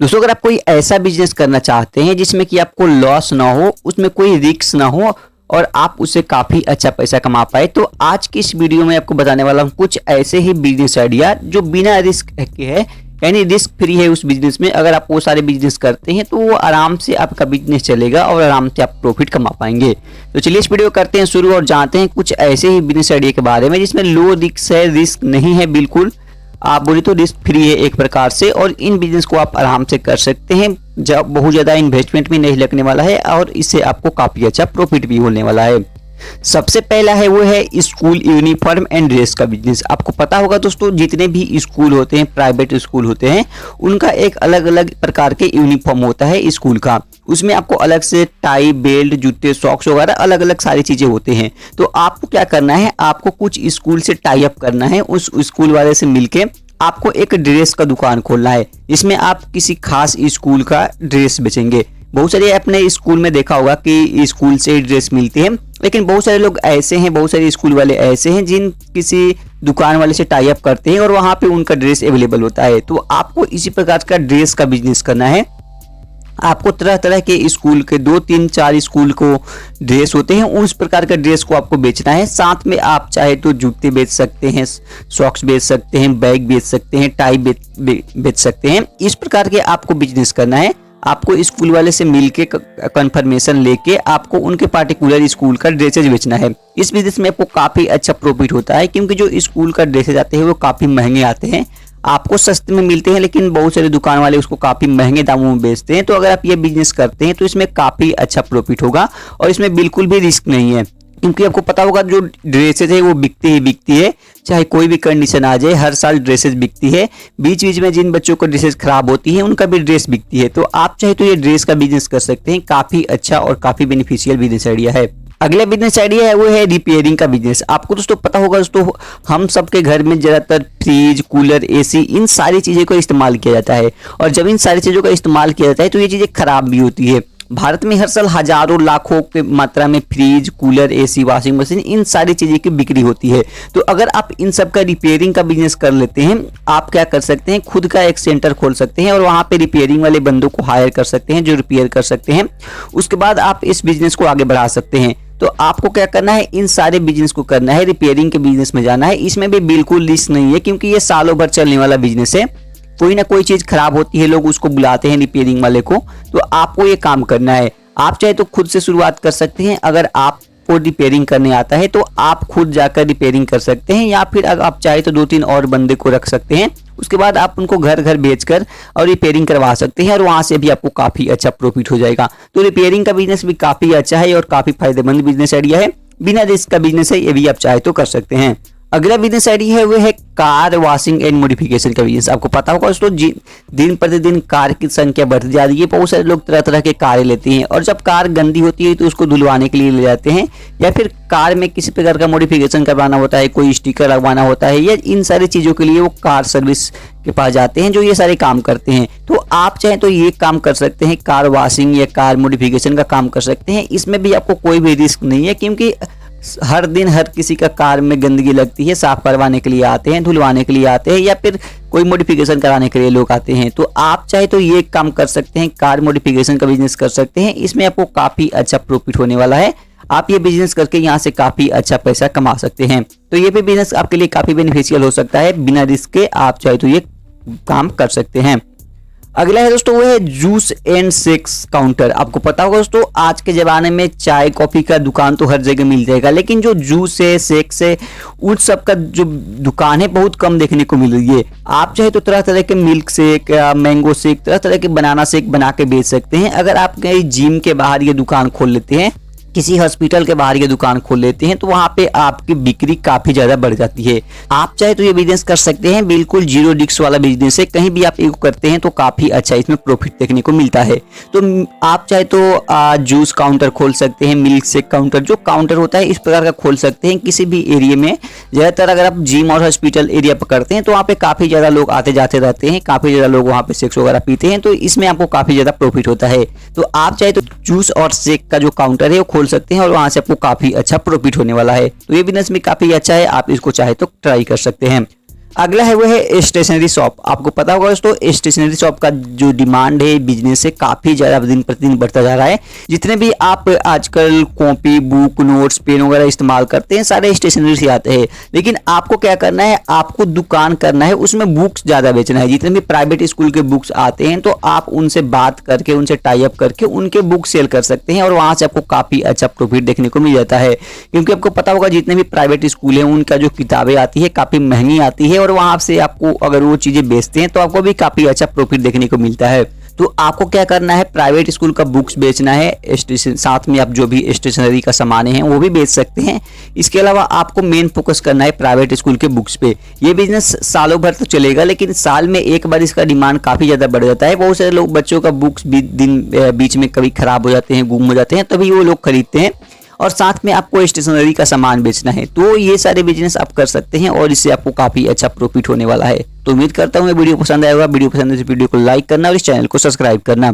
दोस्तों अगर आप कोई ऐसा बिजनेस करना चाहते हैं जिसमें कि आपको लॉस ना हो, उसमें कोई रिस्क ना हो और आप उससे काफ़ी अच्छा पैसा कमा पाए, तो आज की इस वीडियो में आपको बताने वाला हूँ कुछ ऐसे ही बिजनेस आइडिया जो बिना रिस्क के है, यानी रिस्क फ्री है उस बिजनेस में। अगर आप वो सारे बिजनेस करते हैं तो वो आराम से आपका बिजनेस चलेगा और आराम से आप प्रॉफिट कमा पाएंगे। तो चलिए इस वीडियो करते हैं शुरू और जानते हैं कुछ ऐसे ही बिजनेस आइडिया के बारे में जिसमें लो रिस्क है, रिस्क नहीं है, बिल्कुल आप बोले तो रिस्क फ्री है एक प्रकार से। और इन बिजनेस को आप आराम से कर सकते हैं जब बहुत ज़्यादा इन्वेस्टमेंट भी नहीं लगने वाला है और इससे आपको काफ़ी अच्छा प्रॉफिट भी होने वाला है। सबसे पहला है वो है स्कूल यूनिफॉर्म एंड ड्रेस का बिजनेस। आपको पता होगा दोस्तों, जितने भी स्कूल होते हैं, प्राइवेट स्कूल होते हैं, उनका एक अलग अलग प्रकार के यूनिफॉर्म होता है स्कूल का। उसमें आपको अलग से टाई, बेल्ट, जूते, सॉक्स वगैरह अलग अलग सारी चीज़ें होते हैं। तो आपको क्या करना है, आपको कुछ स्कूल से टाई अप करना है, उस स्कूल वाले से मिलके आपको एक ड्रेस का दुकान खोलना है जिसमें आप किसी खास स्कूल का ड्रेस बेचेंगे। बहुत सारे अपने स्कूल में देखा होगा कि स्कूल से ड्रेस मिलती है, लेकिन बहुत सारे लोग ऐसे हैं, बहुत सारे स्कूल वाले ऐसे हैं जिन किसी दुकान वाले से टाई अप करते हैं और वहाँ पे उनका ड्रेस अवेलेबल होता है। तो आपको इसी प्रकार का ड्रेस का बिजनेस करना है। आपको तरह तरह के स्कूल के 2, 3, 4 स्कूल को ड्रेस होते हैं, उस प्रकार का ड्रेस को आपको बेचना है। साथ में आप चाहे तो जूते बेच सकते हैं, सॉक्स बेच सकते हैं, बैग बेच सकते हैं, टाई बेच सकते हैं। इस प्रकार के आपको बिजनेस करना है। आपको स्कूल वाले से मिलके कंफर्मेशन लेके आपको उनके पार्टिकुलर स्कूल का ड्रेसेज बेचना है। इस बिजनेस में आपको काफ़ी अच्छा प्रॉफिट होता है क्योंकि जो स्कूल का ड्रेसेज आते हैं वो काफ़ी महंगे आते हैं। आपको सस्ते में मिलते हैं लेकिन बहुत सारे दुकान वाले उसको काफ़ी महंगे दामों में बेचते हैं। तो अगर आप ये बिजनेस करते हैं तो इसमें काफ़ी अच्छा प्रॉफिट होगा और इसमें बिल्कुल भी रिस्क नहीं है क्योंकि आपको पता होगा जो ड्रेसेज है वो बिकती ही बिकती है, चाहे कोई भी कंडीशन आ जाए, हर साल ड्रेसेस बिकती है। बीच बीच में जिन बच्चों को ड्रेसेस खराब होती है उनका भी ड्रेस बिकती है। तो आप चाहे तो ये ड्रेस का बिजनेस कर सकते हैं। काफ़ी अच्छा और काफ़ी बेनिफिशियल बिजनेस आइडिया है। अगला बिजनेस आइडिया है वो है रिपेयरिंग का बिजनेस। आपको दोस्तों पता होगा दोस्तों, हम सबके घर में ज़्यादातर फ्रिज, कूलर, एसी, इन सारी चीज़ों का इस्तेमाल किया जाता है और जब इन सारी चीज़ों का इस्तेमाल किया जाता है तो ये चीज़ें खराब भी होती है। भारत में हर साल हजारों लाखों के मात्रा में fridge, cooler, AC, washing machine, इन सारी चीज़ें की बिक्री होती है। तो अगर आप इन सब का रिपेयरिंग का बिजनेस कर लेते हैं, आप क्या कर सकते हैं, खुद का एक सेंटर खोल सकते हैं और वहाँ पे रिपेयरिंग वाले बंदों को हायर कर सकते हैं जो रिपेयर कर सकते हैं। उसके बाद आप इस बिजनेस को आगे बढ़ा सकते हैं। तो आपको क्या करना है, इन सारे बिजनेस को करना है, रिपेयरिंग के बिजनेस में जाना है। इसमें भी बिल्कुल रिस्क नहीं है क्योंकि ये सालों भर चलने वाला बिजनेस है। कोई ना कोई चीज़ खराब होती है, लोग उसको बुलाते हैं रिपेयरिंग वाले को। तो आपको ये काम करना है। आप चाहे तो खुद से शुरुआत कर सकते हैं। अगर आपको रिपेयरिंग करने आता है तो आप खुद जाकर रिपेयरिंग कर सकते हैं, या फिर अगर आप चाहे तो 2-3 और बंदे को रख सकते हैं। उसके बाद आप उनको घर घर भेजकर और रिपेयरिंग करवा सकते हैं और वहां से भी आपको काफ़ी अच्छा प्रॉफिट हो जाएगा। तो रिपेयरिंग का बिजनेस भी काफ़ी अच्छा है और काफ़ी फायदेमंद बिजनेस आइडिया है। बिना रिस्क का बिजनेस है, ये भी आप चाहे तो कर सकते हैं। अगला बिजनेस आइडिया है वो है कार वॉशिंग एंड मॉडिफिकेशन का बिजनेस। आपको पता होगा दोस्तों, दिन प्रतिदिन कार की संख्या बढ़ती जा रही है। बहुत सारे लोग तरह तरह के कारें लेते हैं और जब कार गंदी होती है तो उसको धुलवाने के लिए ले जाते हैं, या फिर कार में किसी प्रकार का मॉडिफिकेशन करवाना होता है, कोई स्टिकर लगवाना होता है, या इन सारी चीज़ों के लिए वो कार सर्विस के पास जाते हैं जो ये सारे काम करते हैं। तो आप चाहें तो ये काम कर सकते हैं, कार वॉशिंग या कार मॉडिफिकेशन का काम कर सकते हैं। इसमें भी आपको कोई भी रिस्क नहीं है क्योंकि हर दिन हर किसी का कार में गंदगी लगती है, साफ करवाने के लिए आते हैं, धुलवाने के लिए आते हैं, या फिर कोई मॉडिफिकेशन कराने के लिए लोग आते हैं। तो आप चाहे तो ये काम कर सकते हैं, कार मॉडिफिकेशन का बिजनेस कर सकते हैं। इसमें आपको काफ़ी अच्छा प्रॉफिट होने वाला है। आप ये बिजनेस करके यहाँ से काफ़ी अच्छा पैसा कमा सकते हैं। तो ये भी बिजनेस आपके लिए काफ़ी बेनिफिशियल हो सकता है। बिना रिस्क के आप चाहे तो ये काम कर सकते हैं। अगला है दोस्तों वो है जूस एंड शेक्स काउंटर। आपको पता होगा दोस्तों, आज के ज़माने में चाय कॉफ़ी का दुकान तो हर जगह मिल जाएगा, लेकिन जो जूस है, शेक्स है, उन सब का जो दुकान है बहुत कम देखने को मिल रही है। आप चाहे तो तरह तरह के मिल्क शेक, मैंगो शेक, तरह तरह के बनाना शेक बना के बेच सकते हैं। अगर आप कहीं जिम के बाहर ये दुकान खोल लेते हैं, किसी हॉस्पिटल के बाहर ये दुकान खोल लेते हैं, तो वहाँ पे आपकी बिक्री काफ़ी ज़्यादा बढ़ जाती है। आप चाहे तो ये बिजनेस कर सकते हैं, बिल्कुल जीरो रिस्क वाला बिजनेस है। कहीं भी आप इसको करते हैं तो काफ़ी अच्छा इसमें प्रॉफिट देखने को मिलता है। तो आप चाहे तो जूस काउंटर खोल सकते हैं, मिल्क शेक काउंटर, जो काउंटर होता है इस प्रकार का खोल सकते हैं किसी भी एरिया में। ज़्यादातर अगर आप जिम और हॉस्पिटल एरिया पर करते हैं तो वहाँ पे काफ़ी ज़्यादा लोग आते जाते रहते हैं, काफ़ी ज़्यादा लोग वहाँ पे शेक्स वगैरह पीते हैं, तो इसमें आपको काफ़ी ज़्यादा प्रॉफिट होता है। तो आप चाहे तो जूस और शेक का जो काउंटर है वो खोल सकते हैं और वहां से आपको काफी अच्छा प्रॉफिट होने वाला है। तो ये बिजनेस भी काफी अच्छा है, आप इसको चाहे तो ट्राई कर सकते हैं। अगला है वो है स्टेशनरी शॉप। आपको पता होगा दोस्तों, स्टेशनरी शॉप का जो डिमांड है बिजनेस से काफ़ी ज़्यादा दिन प्रतिदिन बढ़ता जा रहा है। जितने भी आप आजकल कॉपी, बुक, नोट्स, पेन वगैरह इस्तेमाल करते हैं सारे स्टेशनरी से आते हैं। लेकिन आपको क्या करना है, आपको दुकान करना है, उसमें बुक्स ज़्यादा बेचना है। जितने भी प्राइवेट स्कूल के बुक्स आते हैं तो आप उनसे बात करके, उनसे टाई अप करके उनके बुक सेल कर सकते हैं और वहाँ से आपको काफ़ी अच्छा प्रॉफिट देखने को मिल जाता है। क्योंकि आपको पता होगा जितने भी प्राइवेट स्कूल हैं उनका जो किताबें आती है काफ़ी महंगी आती है और वहाँ से आपको अगर वो चीज़ें बेचते हैं तो आपको भी काफ़ी अच्छा प्रॉफिट देखने को मिलता है। तो आपको क्या करना है, प्राइवेट स्कूल का बुक्स बेचना है, स्टेशन साथ में आप जो भी स्टेशनरी का सामान है वो भी बेच सकते हैं। इसके अलावा आपको मेन फोकस करना है प्राइवेट स्कूल के बुक्स पे। ये बिजनेस सालों भर तो चलेगा, लेकिन साल में एक बार इसका डिमांड काफ़ी ज़्यादा बढ़ जाता है। बहुत सारे लोग बच्चों का बुक्स बीच में कभी खराब हो जाते हैं, गुम हो जाते हैं, तभी वो लोग खरीदते हैं और साथ में आपको स्टेशनरी का सामान बेचना है। तो ये सारे बिजनेस आप कर सकते हैं और इससे आपको काफ़ी अच्छा प्रॉफिट होने वाला है। तो उम्मीद करता हूँ वीडियो पसंद आएगा। वीडियो पसंद है तो वीडियो को लाइक करना और इस चैनल को सब्सक्राइब करना।